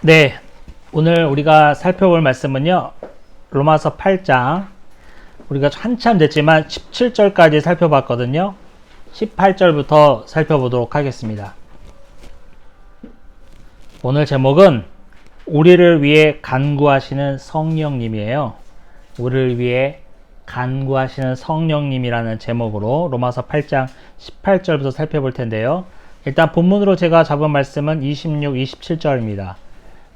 네, 오늘 우리가 살펴볼 말씀은요, 로마서 8장, 우리가 한참 됐지만 17절까지 살펴봤거든요. 18절부터 살펴보도록 하겠습니다. 오늘 제목은 우리를 위해 간구하시는 성령님이에요. 우리를 위해 간구하시는 성령님이라는 제목으로 로마서 8장 18절부터 살펴볼 텐데요. 일단 본문으로 제가 잡은 말씀은 26, 27절입니다.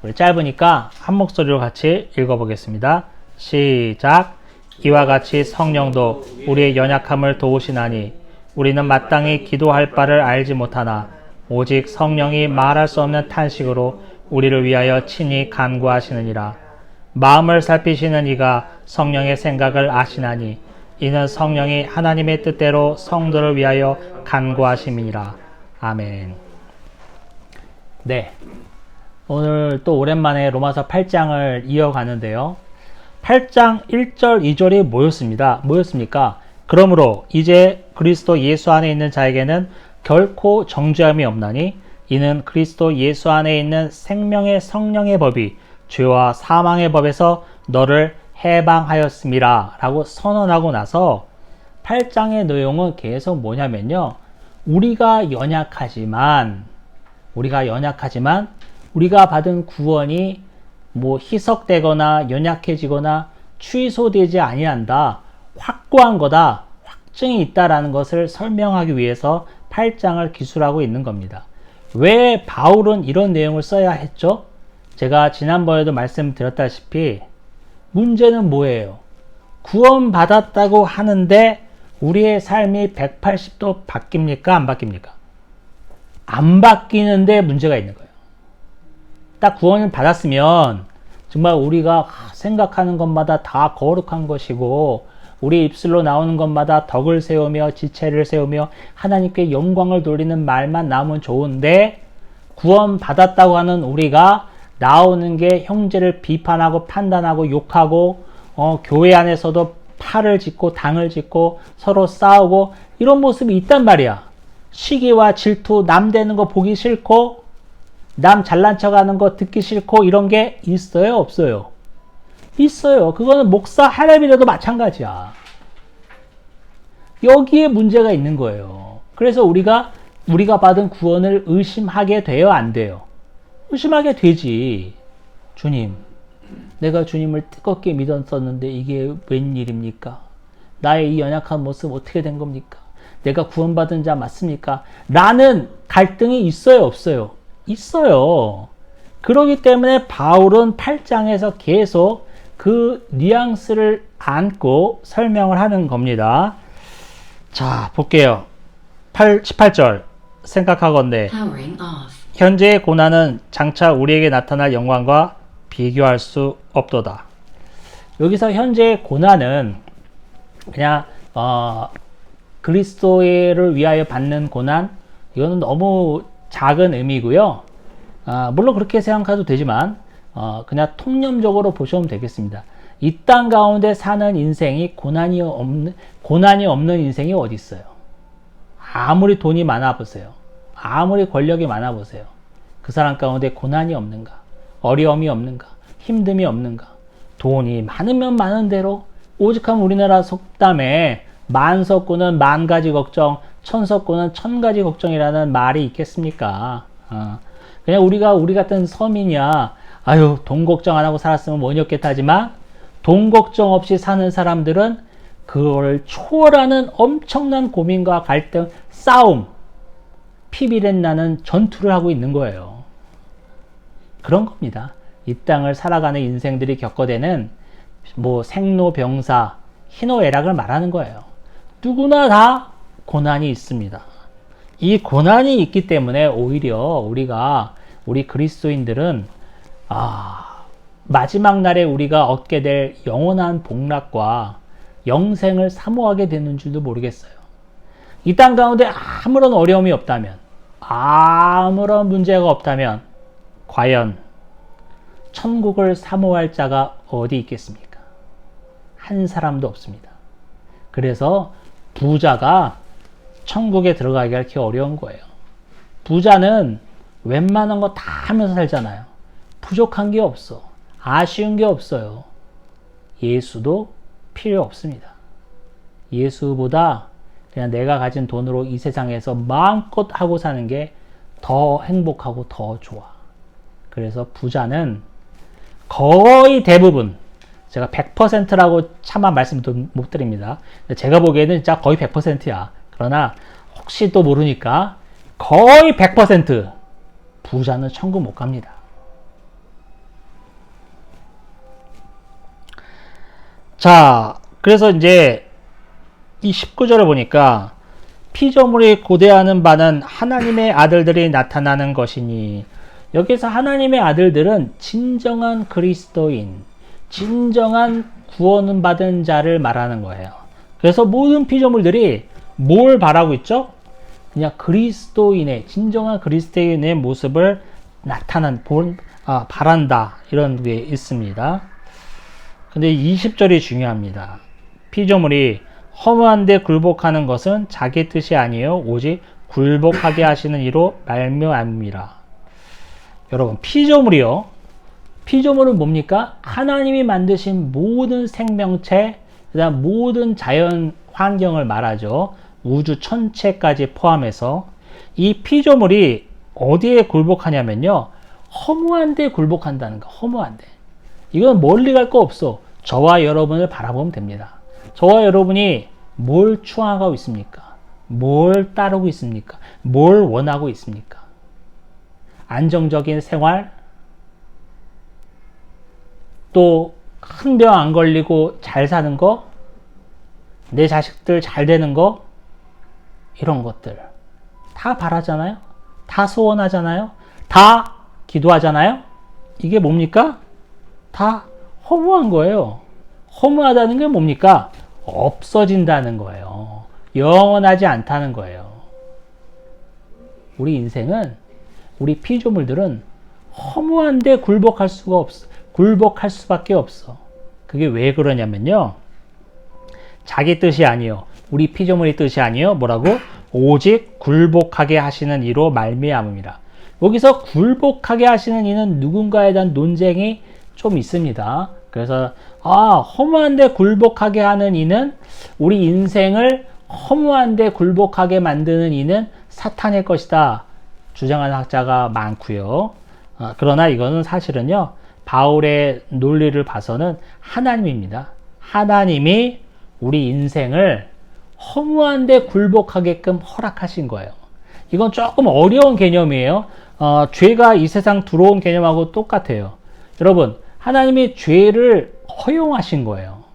우리 짧으니까 한 목소리로 같이 읽어보겠습니다. 시작. 이와 같이 성령도 우리의 연약함을 도우시나니 우리는 마땅히 기도할 바를 알지 못하나 오직 성령이 말할 수 없는 탄식으로 우리를 위하여 친히 간구하시느니라. 마음을 살피시는 이가 성령의 생각을 아시나니 이는 성령이 하나님의 뜻대로 성도를 위하여 간구하심이니라. 아멘. 네. 오늘 또 오랜만에 로마서 8장을 이어가는데요. 8장 1절 2절이 뭐였습니까? 그러므로 이제 그리스도 예수 안에 있는 자에게는 결코 정죄함이 없나니 이는 그리스도 예수 안에 있는 생명의 성령의 법이 죄와 사망의 법에서 너를 해방하였음이라 라고 선언하고 나서 8장의 내용은 계속 뭐냐면요. 우리가 연약하지만 우리가 받은 구원이 희석되거나 연약해지거나 취소되지 아니한다. 확고한 거다. 확증이 있다라는 것을 설명하기 위해서 8장을 기술하고 있는 겁니다. 왜 바울은 이런 내용을 써야 했죠? 제가 지난번에도 말씀드렸다시피 문제는 뭐예요? 구원받았다고 하는데 우리의 삶이 180도 바뀝니까? 안 바뀝니까? 안 바뀌는데 문제가 있는 거예요. 딱 구원을 받았으면 정말 우리가 생각하는 것마다 다 거룩한 것이고 우리 입술로 나오는 것마다 덕을 세우며 지체를 세우며 하나님께 영광을 돌리는 말만 나오면 좋은데 구원 받았다고 하는 우리가 나오는 게 형제를 비판하고 판단하고 욕하고 교회 안에서도 팔을 짚고 당을 짚고 서로 싸우고 이런 모습이 있단 말이야. 시기와 질투, 남 되는 거 보기 싫고 남 잘난 척하는 거 듣기 싫고 이런 게 있어요? 없어요? 있어요. 그거는 목사 할애비라도 마찬가지야. 여기에 문제가 있는 거예요. 그래서 우리가 받은 구원을 의심하게 돼요? 안 돼요? 의심하게 되지. 주님, 내가 주님을 뜨겁게 믿었었는데 이게 웬일입니까? 나의 이 연약한 모습 어떻게 된 겁니까? 내가 구원받은 자 맞습니까? 라는 갈등이 있어요? 없어요? 있어요. 그렇기 때문에 바울은 8장에서 계속 그 뉘앙스를 안고 설명을 하는 겁니다. 자, 볼게요. 18절 생각하건대 현재의 고난은 장차 우리에게 나타날 영광과 비교할 수 없도다. 여기서 현재의 고난은 그냥 그리스도를 위하여 받는 고난, 이거는 너무 작은 의미고요. 물론 그렇게 생각해도 되지만 그냥 통념적으로 보시면 되겠습니다. 이 땅 가운데 사는 인생이 고난이 없는 인생이 어디 있어요? 아무리 돈이 많아 보세요. 아무리 권력이 많아 보세요. 그 사람 가운데 고난이 없는가? 어려움이 없는가? 힘듦이 없는가? 돈이 많으면 많은 대로 오직하면 우리나라 속담에 만석구는 만가지 걱정, 천석구는 천가지 걱정이라는 말이 있겠습니까? 그냥 우리 같은 서민이야, 아유, 돈 걱정 안 하고 살았으면 뭐였겠다 하지만, 돈 걱정 없이 사는 사람들은 그걸 초월하는 엄청난 고민과 갈등, 싸움, 피비린 나는 전투를 하고 있는 거예요. 그런 겁니다. 이 땅을 살아가는 인생들이 겪어대는 생로병사, 희노애락을 말하는 거예요. 누구나 다 고난이 있습니다. 이 고난이 있기 때문에 오히려 우리 그리스도인들은 마지막 날에 우리가 얻게 될 영원한 복락과 영생을 사모하게 되는 줄도 모르겠어요. 이 땅 가운데 아무런 어려움이 없다면, 아무런 문제가 없다면 과연 천국을 사모할 자가 어디 있겠습니까? 한 사람도 없습니다. 그래서 부자가 천국에 들어가기가 이렇게 어려운 거예요. 부자는 웬만한 거 다 하면서 살잖아요. 부족한 게 없어. 아쉬운 게 없어요. 예수도 필요 없습니다. 예수보다 그냥 내가 가진 돈으로 이 세상에서 마음껏 하고 사는 게 더 행복하고 더 좋아. 그래서 부자는 거의 대부분, 제가 100%라고 차마 말씀 못 드립니다. 제가 보기에는 진짜 거의 100%야. 그러나 혹시 또 모르니까 거의 100% 부자는 천국 못 갑니다. 자, 그래서 이제 이 19절을 보니까 피조물이 고대하는 바는 하나님의 아들들이 나타나는 것이니, 여기서 하나님의 아들들은 진정한 그리스도인, 진정한 구원을 받은 자를 말하는 거예요. 그래서 모든 피조물들이 뭘 바라고 있죠? 그냥 그리스도인의, 진정한 그리스도인의 모습을 바란다. 이런 게 있습니다. 근데 20절이 중요합니다. 피조물이 허무한 데 굴복하는 것은 자기 뜻이 아니요 오직 굴복하게 하시는 이로 말미암음이라. 여러분, 피조물이요. 피조물은 뭡니까? 하나님이 만드신 모든 생명체, 그다음 모든 자연 환경을 말하죠. 우주 천체까지 포함해서 이 피조물이 어디에 굴복하냐면요, 허무한 데 굴복한다는 거. 허무한 데. 이건 멀리 갈 거 없어. 저와 여러분을 바라보면 됩니다. 저와 여러분이 뭘 추앙하고 있습니까? 뭘 따르고 있습니까? 뭘 원하고 있습니까? 안정적인 생활, 또 큰 병 안 걸리고 잘 사는 거, 내 자식들 잘 되는 거, 이런 것들 다 바라잖아요. 다 소원하잖아요. 다 기도하잖아요. 이게 뭡니까? 다 허무한 거예요. 허무하다는 게 뭡니까? 없어진다는 거예요. 영원하지 않다는 거예요. 우리 인생은, 우리 피조물들은 허무한데 굴복할 수밖에 없어. 그게 왜 그러냐면요, 자기 뜻이 아니요, 우리 피조물의 뜻이 아니요, 뭐라고? 오직 굴복하게 하시는 이로 말미암음이라. 여기서 굴복하게 하시는 이는 누군가에 대한 논쟁이 좀 있습니다. 그래서 허무한데 굴복하게 하는 이는, 우리 인생을 허무한데 굴복하게 만드는 이는 사탄의 것이다 주장하는 학자가 많고요. 그러나 이거는 사실은요, 바울의 논리를 봐서는 하나님입니다. 하나님이 우리 인생을 허무한데 굴복하게끔 허락하신 거예요. 이건 조금 어려운 개념이에요. 죄가 이 세상 들어온 개념하고 똑같아요. 여러분, 하나님이 죄를 허용하신 거예요.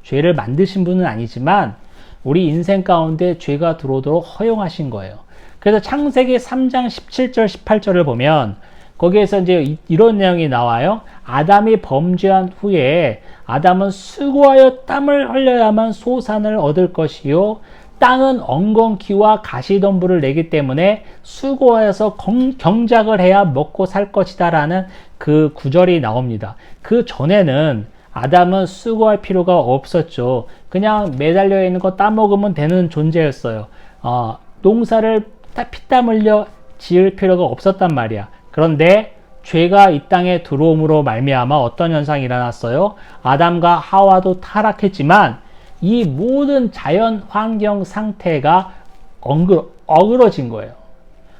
죄를 만드신 분은 아니지만 우리 인생 가운데 죄가 들어오도록 허용하신 거예요. 그래서 창세기 3장 17절 18절을 보면 거기에서 이제 이런 내용이 나와요. 아담이 범죄한 후에 아담은 수고하여 땀을 흘려야만 소산을 얻을 것이요, 땅은 엉겅퀴와 가시덤불을 내기 때문에 수고하여서 경작을 해야 먹고 살 것이다 라는 그 구절이 나옵니다. 그 전에는 아담은 수고할 필요가 없었죠. 그냥 매달려 있는 거 따먹으면 되는 존재였어요. 농사를 피땀 흘려 지을 필요가 없었단 말이야. 그런데 죄가 이 땅에 들어옴으로 말미암아 어떤 현상이 일어났어요? 아담과 하와도 타락했지만 이 모든 자연 환경 상태가 어그러진 거예요.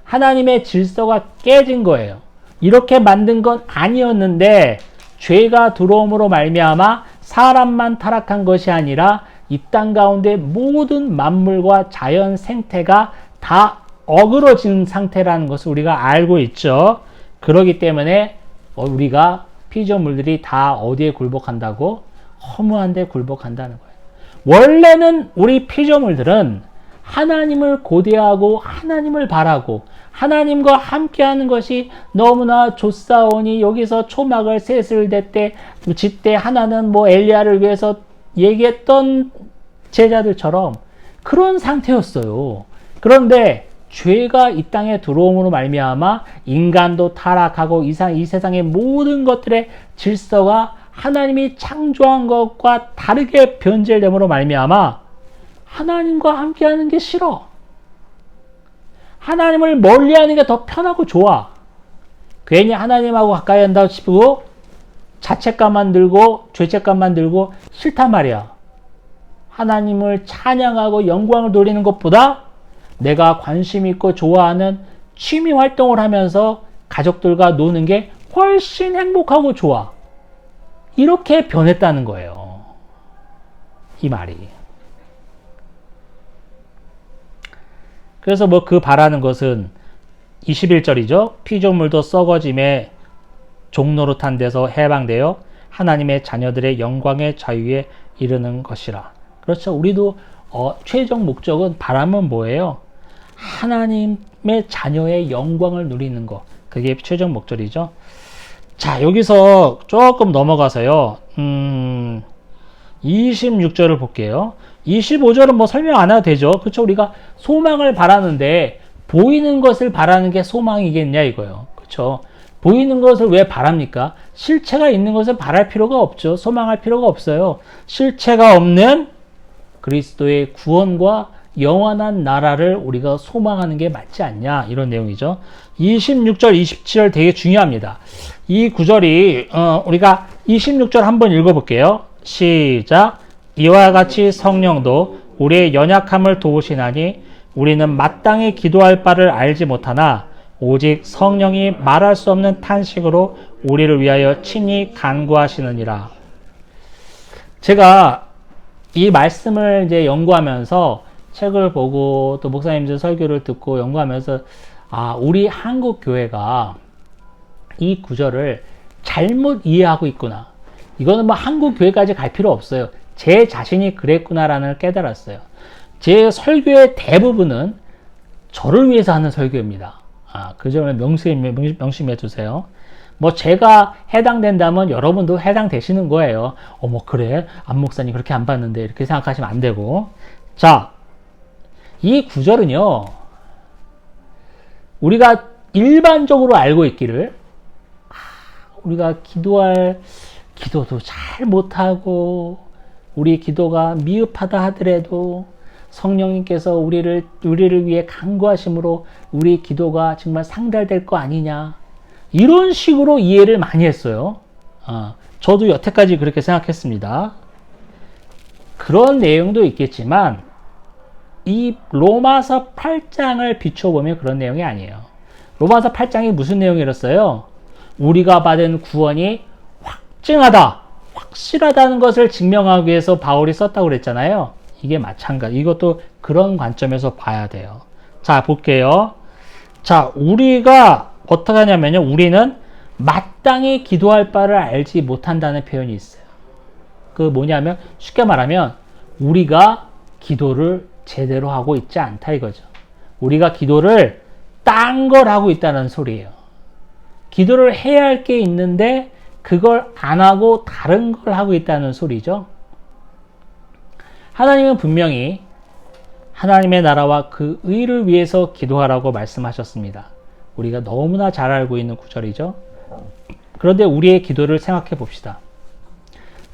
하나님의 질서가 깨진 거예요. 이렇게 만든 건 아니었는데 죄가 들어옴으로 말미암아 사람만 타락한 것이 아니라 이 땅 가운데 모든 만물과 자연 생태가 다 어그러진 상태라는 것을 우리가 알고 있죠. 그렇기 때문에 우리가 피조물들이 다 어디에 굴복한다고? 허무한 데 굴복한다는 거예요. 원래는 우리 피조물들은 하나님을 고대하고 하나님을 바라고 하나님과 함께하는 것이 너무나 좋사오니, 여기서 초막을 셋을 짓때 하나는 엘리야를 위해서 얘기했던 제자들처럼 그런 상태였어요. 그런데 죄가 이 땅에 들어옴으로 말미암아 인간도 타락하고 이 세상의 모든 것들의 질서가 하나님이 창조한 것과 다르게 변질됨으로 말미암아 하나님과 함께하는 게 싫어. 하나님을 멀리하는 게 더 편하고 좋아. 괜히 하나님하고 가까이 한다고 치고 자책감만 들고 죄책감만 들고 싫단 말이야. 하나님을 찬양하고 영광을 돌리는 것보다 내가 관심 있고 좋아하는 취미 활동을 하면서 가족들과 노는 게 훨씬 행복하고 좋아. 이렇게 변했다는 거예요. 이 말이. 그래서 뭐 그 바라는 것은 21절이죠. 피조물도 썩어짐에 종노릇한 데서 해방되어 하나님의 자녀들의 영광의 자유에 이르는 것이라. 그렇죠. 우리도 최종 목적은 바람은 뭐예요? 하나님의 자녀의 영광을 누리는 것. 그게 최종 목적이죠. 자, 여기서 조금 넘어가서요. 26절을 볼게요. 25절은 뭐 설명 안 해도 되죠. 그렇죠. 우리가 소망을 바라는데 보이는 것을 바라는 게 소망이겠냐 이거요. 그렇죠. 보이는 것을 왜 바랍니까? 실체가 있는 것을 바랄 필요가 없죠. 소망할 필요가 없어요. 실체가 없는 그리스도의 구원과 영원한 나라를 우리가 소망하는 게 맞지 않냐 이런 내용이죠. 26절 27절 되게 중요합니다. 이 구절이 우리가 26절 한번 읽어볼게요. 시작. 이와 같이 성령도 우리의 연약함을 도우시나니 우리는 마땅히 기도할 바를 알지 못하나 오직 성령이 말할 수 없는 탄식으로 우리를 위하여 친히 간구하시느니라. 제가 이 말씀을 이제 연구하면서 책을 보고 또 목사님들 설교를 듣고 연구하면서 우리 한국 교회가 이 구절을 잘못 이해하고 있구나. 이거는 뭐 한국 교회까지 갈 필요 없어요. 제 자신이 그랬구나라는 걸 깨달았어요. 제 설교의 대부분은 저를 위해서 하는 설교입니다. 그 점을 명심해 주세요. 뭐 제가 해당된다면 여러분도 해당되시는 거예요. 어머 그래? 안 목사님 그렇게 안 봤는데 이렇게 생각하시면 안 되고. 자, 이 구절은요. 우리가 일반적으로 알고 있기를 우리가 기도도 잘 못하고 우리 기도가 미흡하다 하더라도 성령님께서 우리를 위해 간구하심으로 우리 기도가 정말 상달될 거 아니냐 이런 식으로 이해를 많이 했어요. 저도 여태까지 그렇게 생각했습니다. 그런 내용도 있겠지만 이 로마서 8장을 비춰보면 그런 내용이 아니에요. 로마서 8장이 무슨 내용이었어요? 우리가 받은 구원이 확실하다는 것을 증명하기 위해서 바울이 썼다고 그랬잖아요. 이게 마찬가지. 이것도 그런 관점에서 봐야 돼요. 자, 볼게요. 자, 우리가 어떻게 하냐면요. 우리는 마땅히 기도할 바를 알지 못한다는 표현이 있어요. 그 뭐냐면 쉽게 말하면 우리가 기도를 제대로 하고 있지 않다 이거죠. 우리가 기도를 딴 걸 하고 있다는 소리예요. 기도를 해야 할 게 있는데 그걸 안 하고 다른 걸 하고 있다는 소리죠. 하나님은 분명히 하나님의 나라와 그 의를 위해서 기도하라고 말씀하셨습니다. 우리가 너무나 잘 알고 있는 구절이죠. 그런데 우리의 기도를 생각해 봅시다.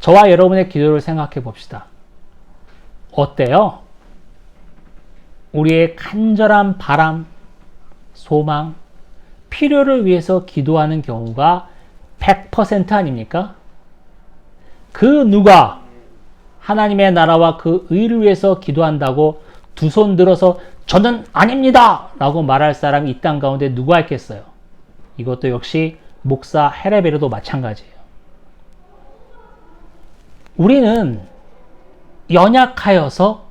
저와 여러분의 기도를 생각해 봅시다. 어때요? 우리의 간절한 바람, 소망, 필요를 위해서 기도하는 경우가 100% 아닙니까? 그 누가 하나님의 나라와 그 의를 위해서 기도한다고 두 손 들어서 저는 아닙니다! 라고 말할 사람이 이 땅 가운데 누가 있겠어요? 이것도 역시 목사 헤레베르도 마찬가지예요. 우리는 연약하여서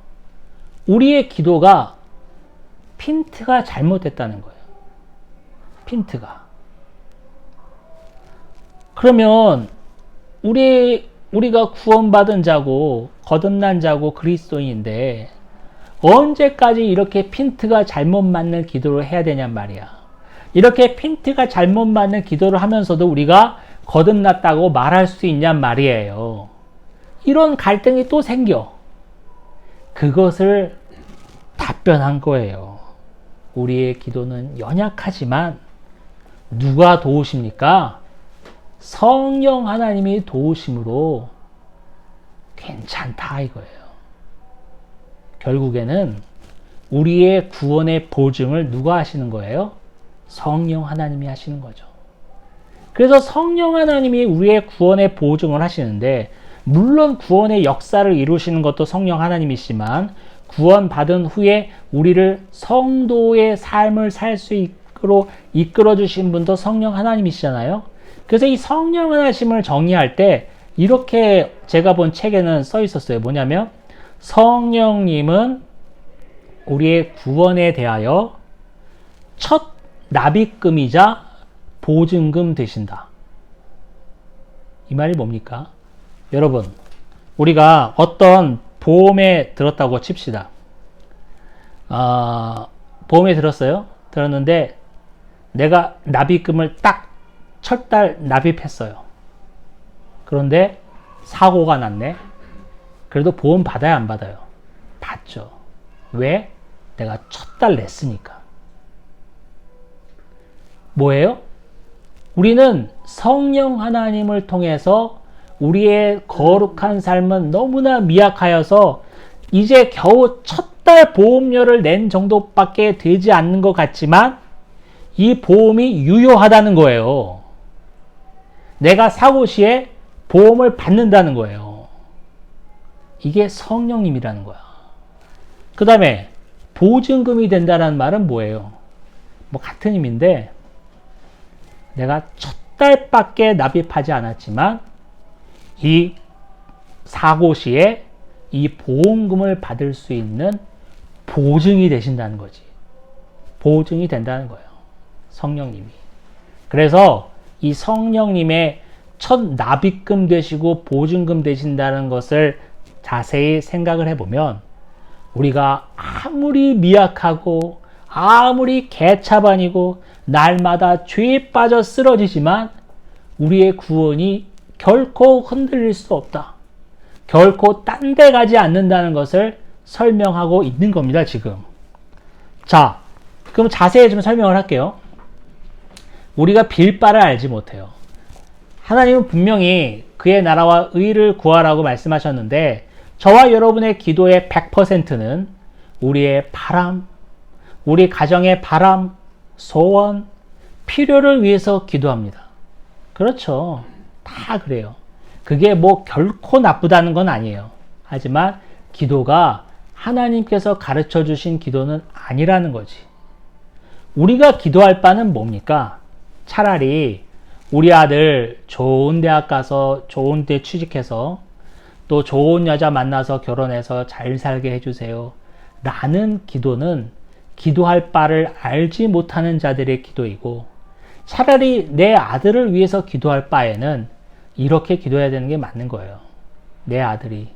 우리의 기도가 핀트가 잘못됐다는 거예요. 핀트가. 그러면 우리가 구원받은 자고 거듭난 자고 그리스도인인데 언제까지 이렇게 핀트가 잘못 맞는 기도를 해야 되냔 말이야. 이렇게 핀트가 잘못 맞는 기도를 하면서도 우리가 거듭났다고 말할 수 있냔 말이에요. 이런 갈등이 또 생겨. 그것을 답변한 거예요. 우리의 기도는 연약하지만 누가 도우십니까? 성령 하나님이 도우심으로 괜찮다 이거예요. 결국에는 우리의 구원의 보증을 누가 하시는 거예요? 성령 하나님이 하시는 거죠. 그래서 성령 하나님이 우리의 구원의 보증을 하시는데, 물론 구원의 역사를 이루시는 것도 성령 하나님이시지만, 구원받은 후에 우리를 성도의 삶을 살 수 있도록 이끌어 주신 분도 성령 하나님이시잖아요. 그래서 이 성령 하나님을 정의할 때 이렇게 제가 본 책에는 써 있었어요. 뭐냐면, 성령님은 우리의 구원에 대하여 첫 납입금이자 보증금 되신다. 이 말이 뭡니까? 여러분, 우리가 어떤 보험에 들었다고 칩시다. 보험에 들었어요. 들었는데 내가 납입금을 딱 첫 달 납입했어요. 그런데 사고가 났네. 그래도 보험 받아야 안 받아요? 받죠. 왜? 내가 첫 달 냈으니까. 뭐예요? 우리는 성령 하나님을 통해서 우리의 거룩한 삶은 너무나 미약하여서 이제 겨우 첫 달 보험료를 낸 정도밖에 되지 않는 것 같지만 이 보험이 유효하다는 거예요. 내가 사고 시에 보험을 받는다는 거예요. 이게 성령님이라는 거야. 그 다음에 보증금이 된다는 말은 뭐예요? 뭐 같은 의미인데, 내가 첫 달밖에 납입하지 않았지만 이 사고 시에 이 보험금을 받을 수 있는 보증이 되신다는 거지. 보증이 된다는 거예요. 성령님이. 그래서 이 성령님의 첫 납입금 되시고 보증금 되신다는 것을 자세히 생각을 해보면, 우리가 아무리 미약하고 아무리 개차반이고 날마다 죄에 빠져 쓰러지지만 우리의 구원이 결코 흔들릴 수 없다. 결코 딴 데 가지 않는다는 것을 설명하고 있는 겁니다, 지금. 자, 그럼 자세히 좀 설명을 할게요. 우리가 빌 바를 알지 못해요. 하나님은 분명히 그의 나라와 의를 구하라고 말씀하셨는데, 저와 여러분의 기도의 100%는 우리의 바람, 우리 가정의 바람, 소원, 필요를 위해서 기도합니다. 그렇죠. 다 그래요. 그게 뭐 결코 나쁘다는 건 아니에요. 하지만 기도가 하나님께서 가르쳐 주신 기도는 아니라는 거지. 우리가 기도할 바는 뭡니까? 차라리 우리 아들 좋은 대학 가서 좋은 데 취직해서 또 좋은 여자 만나서 결혼해서 잘 살게 해주세요. 라는 기도는 기도할 바를 알지 못하는 자들의 기도이고, 차라리 내 아들을 위해서 기도할 바에는 이렇게 기도해야 되는 게 맞는 거예요. 내 아들이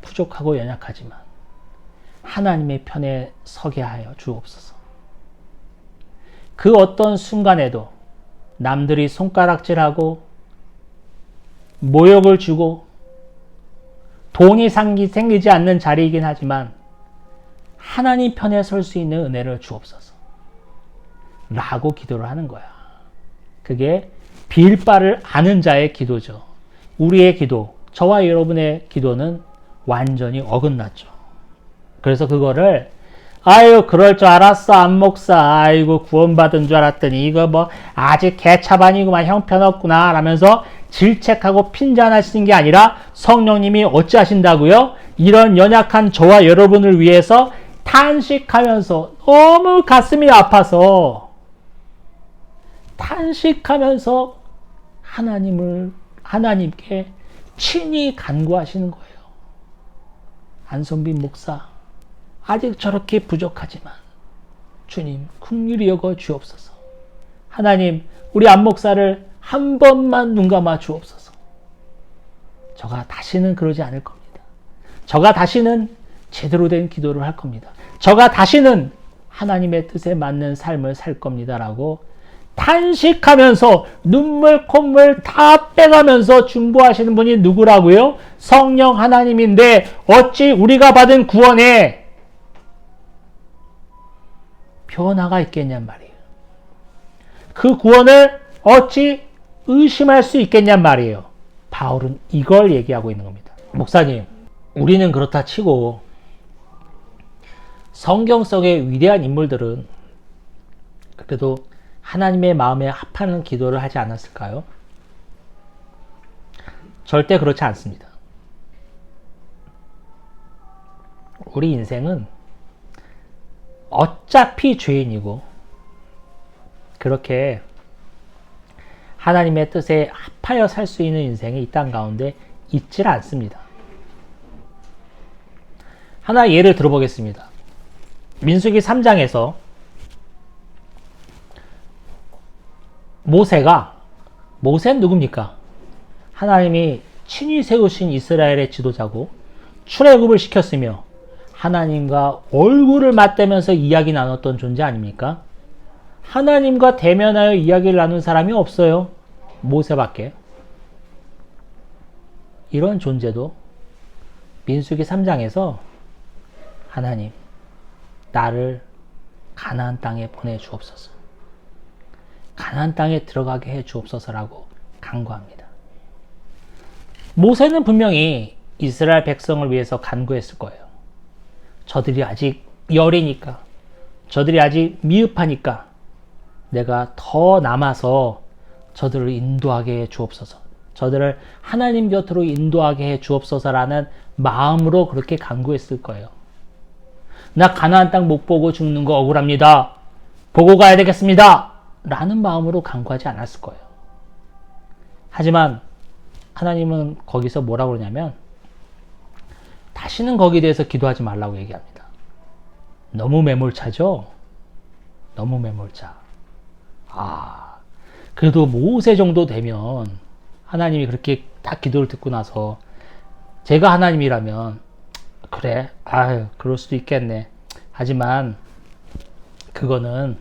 부족하고 연약하지만 하나님의 편에 서게 하여 주옵소서. 그 어떤 순간에도 남들이 손가락질하고 모욕을 주고 돈이 생기지 않는 자리이긴 하지만 하나님 편에 설 수 있는 은혜를 주옵소서 라고 기도를 하는 거야. 그게 빌 바를 아는 자의 기도죠. 우리의 기도, 저와 여러분의 기도는 완전히 어긋났죠. 그래서 그거를 아유 그럴 줄 알았어 안 목사, 아이고 구원받은 줄 알았더니 이거 뭐 아직 개차반이구만 형편없구나 라면서 질책하고 핀잔하시는 게 아니라, 성령님이 어찌하신다고요? 이런 연약한 저와 여러분을 위해서 탄식하면서, 너무 가슴이 아파서 탄식하면서 하나님께 친히 간구하시는 거예요. 안성빈 목사, 아직 저렇게 부족하지만 주님 긍휼히 여겨 주옵소서. 하나님, 우리 안 목사를 한 번만 눈 감아 주옵소서. 저가 다시는 그러지 않을 겁니다. 저가 다시는 제대로 된 기도를 할 겁니다. 저가 다시는 하나님의 뜻에 맞는 삶을 살 겁니다. 라고 탄식하면서 눈물 콧물 다 빼가면서 중보하시는 분이 누구라고요? 성령 하나님인데 어찌 우리가 받은 구원에 변화가 있겠냔 말이에요. 그 구원을 어찌 의심할 수 있겠냔 말이에요. 바울은 이걸 얘기하고 있는 겁니다. 목사님, 우리는 그렇다 치고 성경 속의 위대한 인물들은 그래도 하나님의 마음에 합하는 기도를 하지 않았을까요? 절대 그렇지 않습니다. 우리 인생은 어차피 죄인이고 그렇게 하나님의 뜻에 합하여 살 수 있는 인생이 이 땅 가운데 있질 않습니다. 하나 예를 들어보겠습니다. 민수기 3장에서 모세는 누굽니까? 하나님이 친히 세우신 이스라엘의 지도자고 출애굽을 시켰으며 하나님과 얼굴을 맞대면서 이야기 나눴던 존재 아닙니까? 하나님과 대면하여 이야기를 나눈 사람이 없어요. 모세밖에. 이런 존재도 민수기 3장에서 하나님, 나를 가나안 땅에 보내주옵소서. 가나안 땅에 들어가게 해 주옵소서라고 간구합니다. 모세는 분명히 이스라엘 백성을 위해서 간구했을 거예요. 저들이 아직 열이니까, 저들이 아직 미흡하니까 내가 더 남아서 저들을 인도하게 해 주옵소서. 저들을 하나님 곁으로 인도하게 해 주옵소서라는 마음으로 그렇게 간구했을 거예요. 나 가나안 땅 못 보고 죽는 거 억울합니다. 보고 가야 되겠습니다. 라는 마음으로 간구하지 않았을 거예요. 하지만 하나님은 거기서 뭐라고 그러냐면 다시는 거기에 대해서 기도하지 말라고 얘기합니다. 너무 매몰차죠? 너무 매몰차. 그래도 모세 정도 되면 하나님이 그렇게 딱 기도를 듣고 나서 제가 하나님이라면 그래, 그럴 수도 있겠네. 하지만 그거는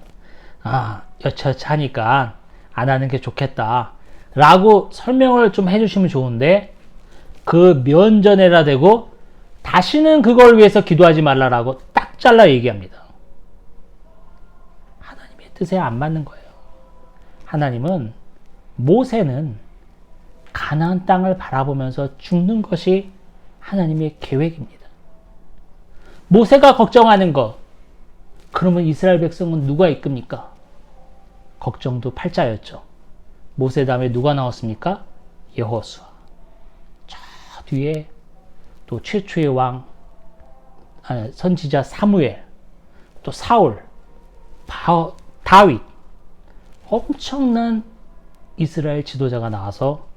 여차하니까 안 하는 게 좋겠다 라고 설명을 좀 해주시면 좋은데 그 면전에라 대고 다시는 그걸 위해서 기도하지 말라라고 딱 잘라 얘기합니다. 하나님의 뜻에 안 맞는 거예요. 하나님은 모세는 가나안 땅을 바라보면서 죽는 것이 하나님의 계획입니다. 모세가 걱정하는 것, 그러면 이스라엘 백성은 누가 이끕니까? 걱정도 팔자였죠. 모세 다음에 누가 나왔습니까? 여호수아. 저 뒤에 또 최초의 왕, 선지자 사무엘, 또 사울, 다윗, 엄청난 이스라엘 지도자가 나와서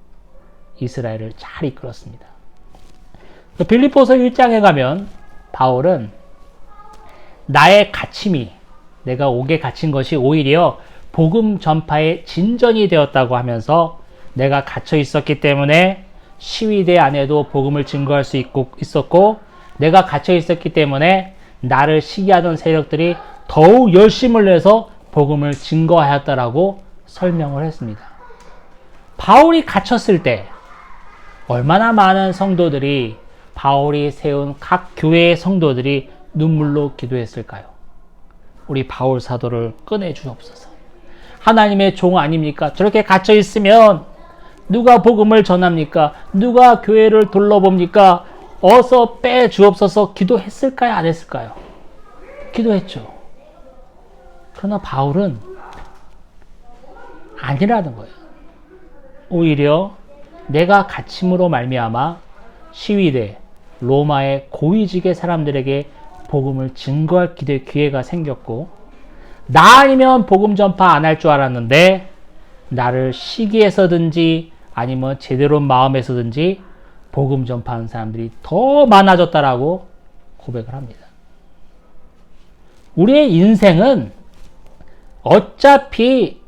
이스라엘을 잘 이끌었습니다. 빌립보서 1장에 가면 바울은 나의 갇힘이, 내가 옥에 갇힌 것이 오히려 복음 전파의 진전이 되었다고 하면서 내가 갇혀 있었기 때문에 시위대 안에도 복음을 증거할 수 있었고 내가 갇혀 있었기 때문에 나를 시기하던 세력들이 더욱 열심을 내서 복음을 증거하였다라고 설명을 했습니다. 바울이 갇혔을 때 얼마나 많은 성도들이 바울이 세운 각 교회의 성도들이 눈물로 기도했을까요? 우리 바울 사도를 꺼내주옵소서. 하나님의 종 아닙니까? 저렇게 갇혀 있으면 누가 복음을 전합니까? 누가 교회를 둘러봅니까? 어서 빼주옵소서. 기도했을까요? 안 했을까요? 기도했죠. 그러나 바울은 아니라는 거예요. 오히려 내가 갇힘으로 말미암아 시위대, 로마의 고위직의 사람들에게 복음을 증거할 기회가 생겼고 나 아니면 복음 전파 안 할 줄 알았는데 나를 시기해서든지 아니면 제대로 마음에서든지 복음 전파하는 사람들이 더 많아졌다라고 고백을 합니다. 우리의 인생은 어차피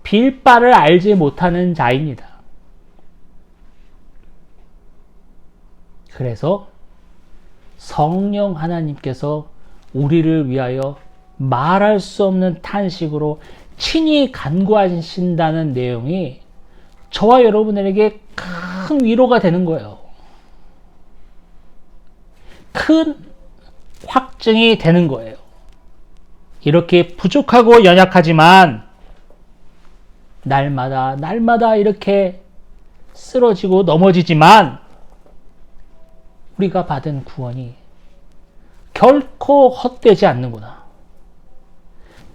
빌 바를 알지 못하는 자입니다. 그래서 성령 하나님께서 우리를 위하여 말할 수 없는 탄식으로 친히 간구하신다는 내용이 저와 여러분에게 큰 위로가 되는 거예요. 큰 확증이 되는 거예요. 이렇게 부족하고 연약하지만 날마다 이렇게 쓰러지고 넘어지지만 우리가 받은 구원이 결코 헛되지 않는구나.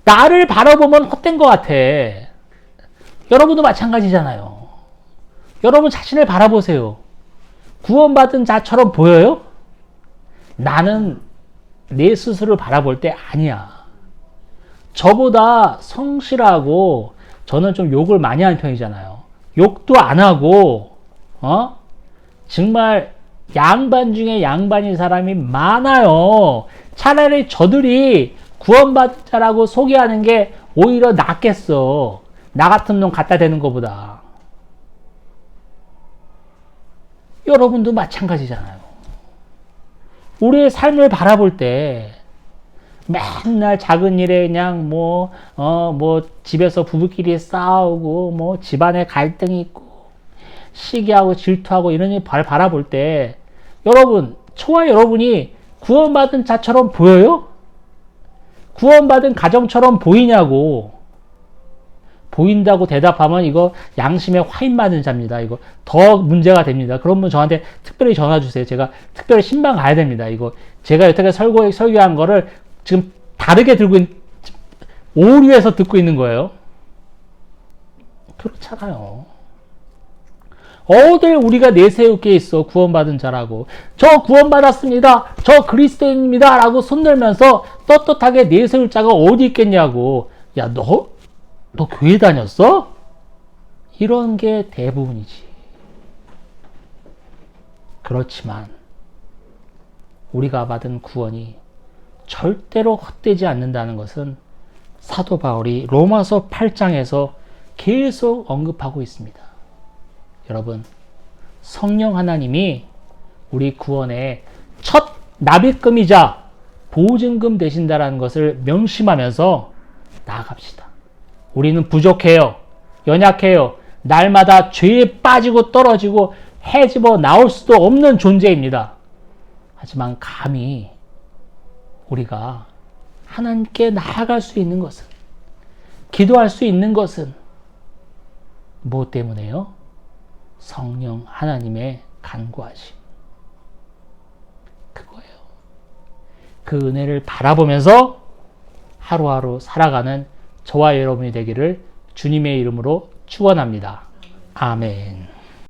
나를 바라보면 헛된 것 같아. 여러분도 마찬가지잖아요. 여러분 자신을 바라보세요. 구원받은 자처럼 보여요? 나는 내 스스로를 바라볼 때 아니야. 저보다 성실하고, 저는 좀 욕을 많이 하는 편이잖아요. 욕도 안 하고, 정말 양반 중에 양반인 사람이 많아요. 차라리 저들이 구원받은 자라고 소개하는 게 오히려 낫겠어. 나 같은 놈 갖다 대는 것보다. 여러분도 마찬가지잖아요. 우리의 삶을 바라볼 때 맨날 작은 일에 그냥 집에서 부부끼리 싸우고 집안에 갈등이 있고 시기하고 질투하고 이런 일 바라볼 때 여러분, 저와 여러분이 구원받은 자처럼 보여요? 구원받은 가정처럼 보이냐고. 보인다고 대답하면 이거 양심에 화인 맞은 자입니다. 이거 더 문제가 됩니다. 그러면 저한테 특별히 전화 주세요. 제가 특별히 신방 가야 됩니다. 이거 제가 여태까지 설교한 거를 지금 다르게 오류해서 듣고 있는 거예요. 그렇잖아요. 어딜 우리가 내세울 게 있어. 구원받은 자라고. 저 구원받았습니다. 저 그리스도인입니다. 라고 손들면서 떳떳하게 내세울 자가 어디 있겠냐고. 야, 너 교회 다녔어? 이런 게 대부분이지. 그렇지만 우리가 받은 구원이 절대로 헛되지 않는다는 것은 사도 바울이 로마서 8장에서 계속 언급하고 있습니다. 여러분, 성령 하나님이 우리 구원의 첫 납입금이자 보증금 되신다는 것을 명심하면서 나아갑시다. 우리는 부족해요. 연약해요. 날마다 죄에 빠지고 떨어지고 헤집어 나올 수도 없는 존재입니다. 하지만 감히 우리가 하나님께 나아갈 수 있는 것은, 기도할 수 있는 것은 무엇 때문에요? 성령 하나님의 간구하심. 그거예요. 그 은혜를 바라보면서 하루하루 살아가는 저와 여러분이 되기를 주님의 이름으로 축원합니다. 아멘.